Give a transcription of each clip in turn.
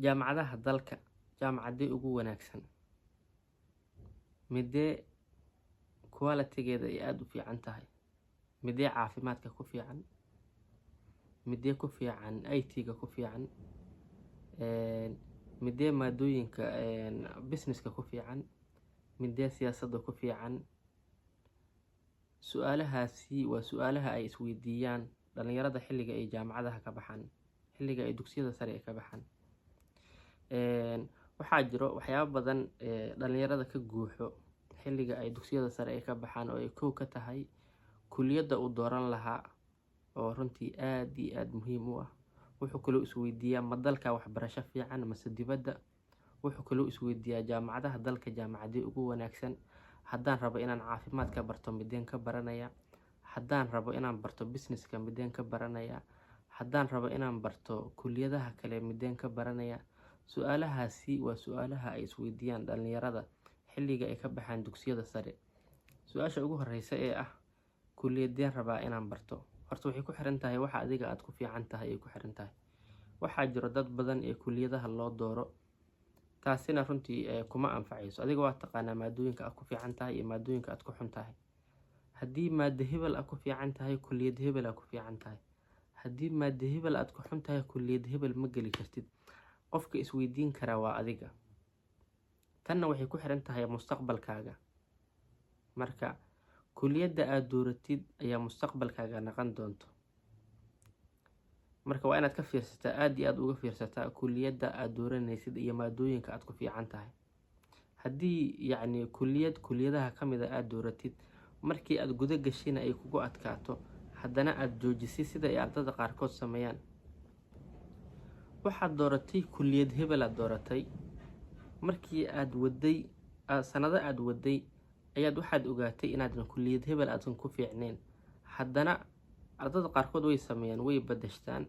jaamacadaha dalka jaamacadii ugu wanaagsan midee quality-geeda ay aad u fiican tahay, midee caafimaadka ku fiican, midee ku fiican IT-ga ku fiican, midee maadooyinka business-ka ku fiican, midee siyaasadda ku fiican. Su'aalahaasi waa su'aalaha ay isweydiiyaan dhalinyarada xilliga ay jaamacadaha ka baxaan, xilliga ay dugsiyada sare ka baxaan. waxaa jiro waxyaabo badan dhalinyarada ka guuxo xilliga ay dugsiyada sare ka baxaan oo ay kow ka tahay kulliyadda uu dooran lahaa oo runtii aad iyo aad muhiim u ah. wuxuu kaloo isweydiiyaa ma dalka waxbarasho fiican mase dibadda. wuxuu kaloo isweydiiyaa jaamacadaha dalka jaamacadii ugu wanaagsan. haddaan rabo inaan caafimaad ka barto mideen ka baranaya, haddaan rabo inaan barto business-ka mideen ka baranaya, haddaan rabo inaan barto kulliyadaha kale mideen ka baranaya. Su'aalahaasi waa su'aalaha ay isweydiiyaan dhalinyarada xilliga ay ka baxaan dugsiyada sare. Su'aasha ugu horeysa ee ah kulliyadeen rabaa inaan barto, horta waxay ku xiran tahay waxa adiga aad ku fiican tahay ay ku xiran tahay. waxaa jiro dad badan ee kulliyadaha loo dooro, taasina runtii kuma anfacayso. adiga waa taqaanaa maadooyinka aad ku fiican tahay iyo maadooyinka aad ku xun tahay. haddii maado hebel aad ku fiican tahay kulliyad hebel aad ku fiican tahay, haddii maado hebel aad ku xun tahay kulliyad hebel ma geli kartid. qofka isweydiin karaa waa adiga. tanna waxay ku xiran tahay mustaqbalkaaga. marka kulliyadda aad dooratid ayaa mustaqbalkaaga noqon doonto. marka waa inaad ka fiirsataa aad iyo aad uga fiirsataa kulliyadda aad dooranaysid iyo maadooyinka aad ku fiican tahay. haddii kulliyadaha ka mid a aad dooratid, markii aad guda gashina ay kugu adkaato, haddana aad joojisid sida ay ardada qaarkood sameeyaan. waxaad dooratay kulliyad hebel aad dooratay, markii aad waday sanado aad waday ayaad waxaad ogaatay inaadan kulliyad hebel aadan ku fiicnayn. haddana ardada qaarkood way sameeyaan, way badashtaan,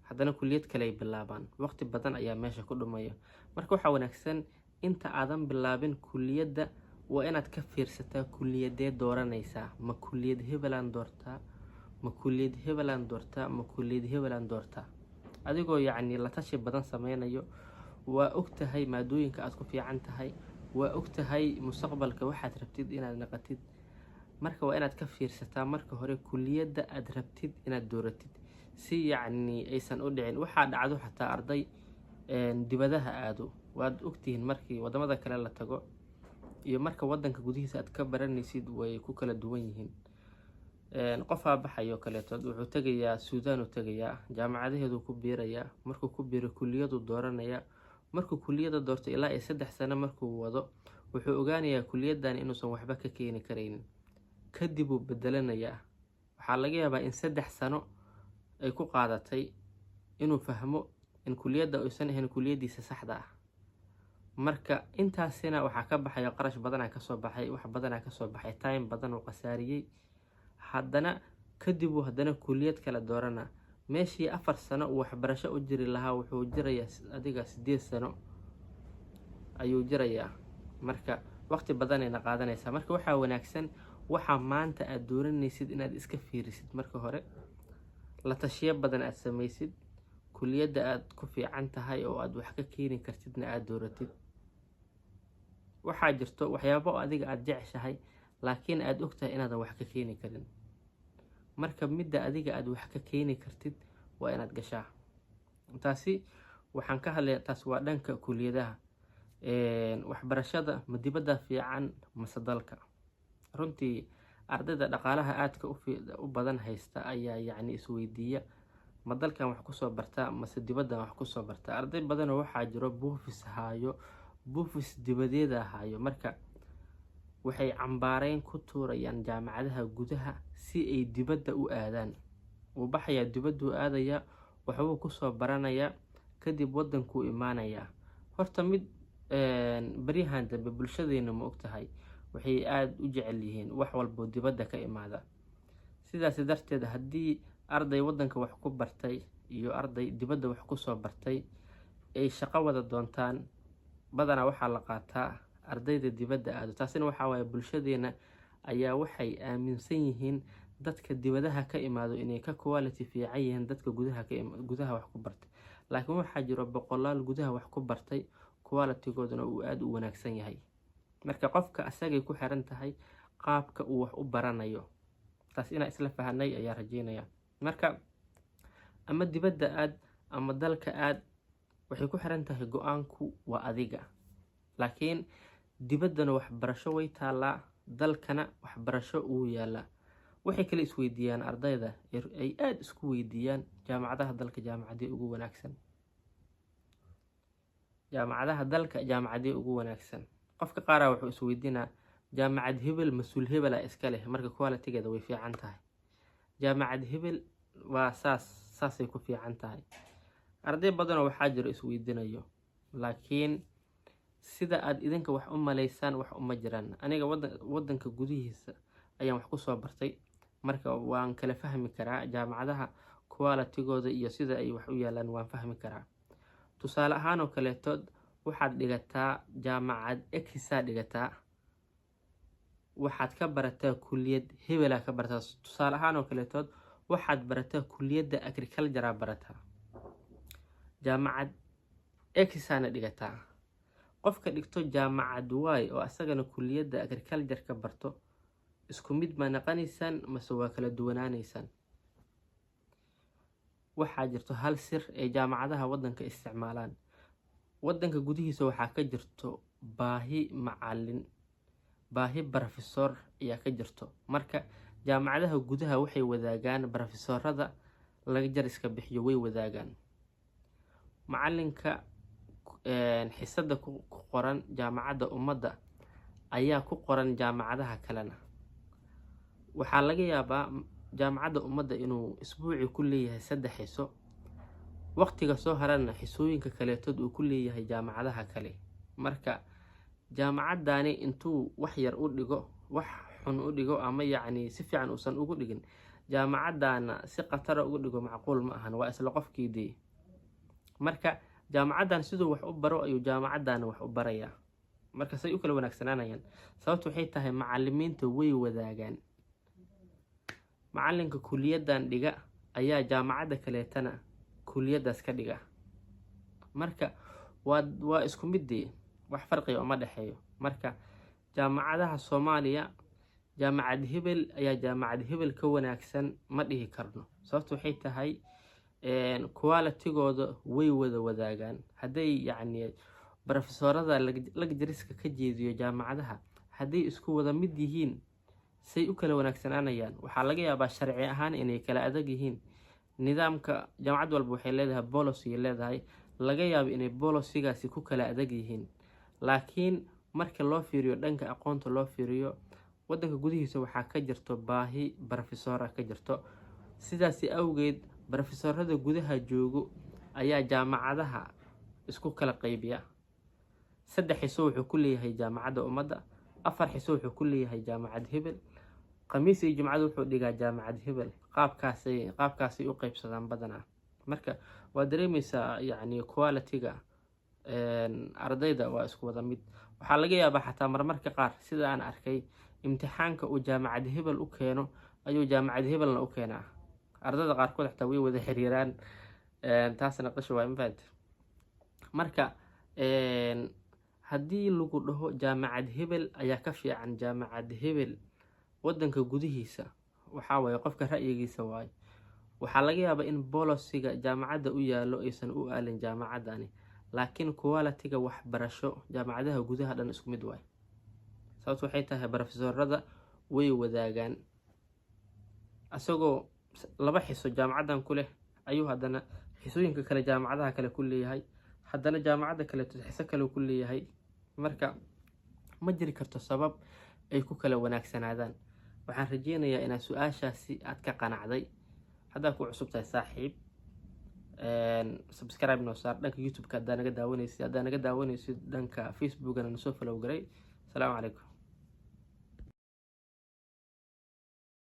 haddana kulliyad kale ay bilaabaan. waqti badan ayaa meesha ku dhumaya. marka waxaa wanaagsan inta aadan bilaabin kulliyadda waa inaad ka fiirsataa kulliyadee dooranaysaa. ma kulliyad hebelaan doortaa, ma kulliyad hebelaan doortaa, ma kulliyad hebelaan doortaa. adigoo la tashi badan sameynayo, waa ogtahay maadooyinka aad ku fiican tahay, waa ogtahay mustaqbalka waxaad rabtid inaad noqotid. marka waa inaad ka fiirsataa marka hore kulliyadda aad rabtid inaad dooratid, si aysan u dhicin. waxaa dhacdo xataa arday dibadaha aado, waad ogtihiin markii wadamada kale la tago iyo marka wadanka gudihiisa aad ka baranaysid way ku kala duwan yihiin. qofaa baxayo kaleeto wuxuu tegayaa Suudaan, u tegayaa jaamacadaheedu ku biirayaa. markuu ku biiro kulliyadu dooranaya, markuu kulliyada doorto ilaa 3 sano markuu wado, wuxuu ogaanayaa kulliyadan inuusan waxba ka keeni karaynin. kadib uu bedelanayaa. waxaa laga yaabaa in 3 sano ay ku qaadatay inuu fahmo in kulliyadda aysan ahayn kulliyadiisa saxda ah. marka intaasina waxaa ka baxaya qarash badan ka soo baxay, wax badan ka soo baxay, time badan uu qasaariyay. haddana kadib uu haddana kulliyad kala doorana. meeshii 4 sano uu waxbarasho u jiri lahaa wuxuu jirayaa adiga 8 sano ayuu jirayaa. marka waqti badan ay qaadanaysaa. marka waxaa wanaagsan waxa maanta aad dooranaysid inaad iska fiirisid marka hore, la tashiyo badan aad samaysid, kulliyadda aad ku fiican tahay oo aad wax ka keeni kartidna aad dooratid. waxaa jirto waxyaabo adiga aad jeceshahay laakiin aad ogtahay inaadan wax ka keeni karin. marka midda adiga aad wax ka keeni kartid waa inaad gashaa. taasi waxaan ka hadlay, taas waa dhanka kulliyadaha. waxbarashada ma dibadda fiican mase dalka. runtii ardayda dhaqaalaha aadka u badan haysta ayaa isweydiiya ma dalkan wax kusoo bartaa mase dibaddan wax kusoo bartaa. arday badan oo waxaa jiro buufis dibadeeda hayo. marka waxay cambaareen ku tuurayaan jaamacadaha gudaha si ay dibadda u aadaan. uu baxayaa dibaddu aadaya, waxbuu kusoo baranayaa, kadib wadankuu imaanayaa. horta mid baryahan dambe bulshadeena ma ogtahay waxay aad u jecel yihiin wax walbo dibadda ka imaada. sidaas darteed haddii arday wadanka wax ku bartay iyo arday dibadda wax ku soo bartay ay shaqo wada doontaan, badanaa waxaa la qaataa ardayda dibadda aado. taasina waxaa waaye bulshadeena ayaa waxay aaminsan yihiin dadka dibadaha ka imaado inay ka quality fiican yihiin dadka gudaha wax ku bartay. laakiin waxaa jiro boqolaal gudaha wax ku bartay quality-gooduna uu aad u wanaagsan yahay. marka qofka asagay ku xiran tahay qaabka uu wax u baranayo. taas inaan isla fahanay ayaa rajeynaya. marka ama dibadda aad ama dalka aad, waxay ku xiran tahay go-aanku waa adiga. laakiin dibaddana waxbarasho way taalaa, dalkana waxbarasho uu yaalaa. waxay kala isweydiiyaan ardayda, ay aad isku weydiiyaan jaamacadaha dalka jaamacadii ugu wanaagsan. qofka qaaraa wuxuu isweydiinaa jaamacad hebel mas-uul hebela iska leh, marka quality-geeda way fiican tahay. jaamacad hebel waa saasay ku fiican tahay. arday badanoo waxaa jiro isweydiinayo, laakiin sida aad idinka wax u malaysaan wax uma jiraan. aniga wadanka gudihiisa ayaan wax ku soo bartay, marka waan kala fahmi karaa jaamacadaha quality-gooda iyo sida ay wax u yaalaan waan fahmi karaa. tusaale ahaan oo kaleetood, waxaad dhigataa jaamacad X dhigataa, waxaad ka barataa kulliyad hebela ka barataa. tusaale ahaan oo kaleetood, waxaad barataa kulliyadda agriculture barataa, jaamacad X na dhigataa. qofka dhigto jaamacad Y oo asagana kulliyadda agriculture ka barto, isku mid ma naqanaysaan mase waa kala duwanaanaysaan? waxaa jirto hal sir ee jaamacadaha wadanka isticmaalaan. wadanka gudihiisa waxaa ka jirto baahi macallin, baahi professor ayaa ka jirto. marka jaamacadaha gudaha waxay wadaagaan professorada laga jar iska bixiyo, way wadaagaan. macallinka xisada ku qoran jaamacadda ummadda ayaa ku qoran jaamacadaha kalena. waxaa laga yaabaa jaamacadda ummadda inuu isbuuci ku leeyahay 3 xiso, waqtiga soo harana xisooyinka kaleetood uu ku leeyahay jaamacadaha kale. marka jaamacaddaani intuu wax yar u dhigo, wax xun u dhigo, ama yacni si fiican uusan ugu dhigin, jaamacaddaana si khatara ugu dhigo macquul ma ahan, waa isla qofkiidii. marka jaamacaddan siduu wax u baro ayuu jaamacaddaana wax u barayaa. marka say u kala wanaagsanaanayaan, sababtu waxay tahay macallimiinta way wadaagaan. macallinka kulliyaddan dhiga ayaa jaamacadda kaleetana kulliyaddaas ka dhiga. marka waa isku midii, wax farqiga uma dhexeeyo. marka jaamacadaha Soomaaliya, jaamacad hebel ayaa jaamacad hebel ka wanaagsan ma dhihi karno. sababtu waxay tahay quality-gooda way wadaagaan. hadday yacni professorada lecturerska ka jeediyo jaamacadaha hadday isku wada mid yihiin, say u kala wanaagsanaanayaan? waxaa laga yaabaa sharci ahaan inay kala adag yihiin. nidaamka jaamacad walba waxay leedahay policy leedahay, laga yaabo inay policy-gaasi ku kala adag yihiin. laakiin marka loo fiiriyo dhanka aqoonta loo fiiriyo, wadanka gudihiisa waxaa ka jirto baahi professora ka jirto. sidaasi awgeed professorada gudaha joogo ayaa jaamacadaha isku kala qaybiya. 3 xiso wuxuu ku leeyahay jaamacadda ummadda, 4 xiso wuxuu ku leeyahay jaamacad hebel, khamiis iyo jumcada wuxuu dhigaa jaamacad hebel. qaabkaasay u qaybsadaan badanaa. marka waa dareemaysaa yacni quality-ga ardayda waa isku wada mid. waxaa laga yaabaa xataa marmarka qaar, sida aan arkay, imtixaanka uu jaamacad hebel u keeno ayuu jaamacad hebelna u keenaa. ardayda qaarkood xataa way wada xiriiraan. taasna qasho waa infaad. marka haddii lagu dhaho jaamacad hebel ayaa ka fiican jaamacad hebel wadanka gudihiisa, waxaa waaye qofka ra'yigiisa waaye. waxaa laga yaabaa in policy-ga jaamacadda u yaalo aysan u aalin jaamacaddani, laakiin quality-ga waxbarasho jaamacadaha gudaha dhan isku mid waaye. sababtu waxay tahay professorada way wadaagaan. asagoo 2 xiso jaamacaddan ku leh ayuu haddana xisooyinka kale jaamacadaha kale ku leeyahay, haddana jaamacadda kale xiso kale ku leeyahay. marka ma jiri karto sabab ay ku kala wanaagsanaadaan. waxaan rajeynayaa inaad su-aashaasi aad ka qanacday. haddaa ku cusub tahay saaxiib, subscribe noo saar dhanka YouTube-ka haddaa naga daawanaysid dhanka Facebook-gana nasoo follow garay. asalaamu calaykum.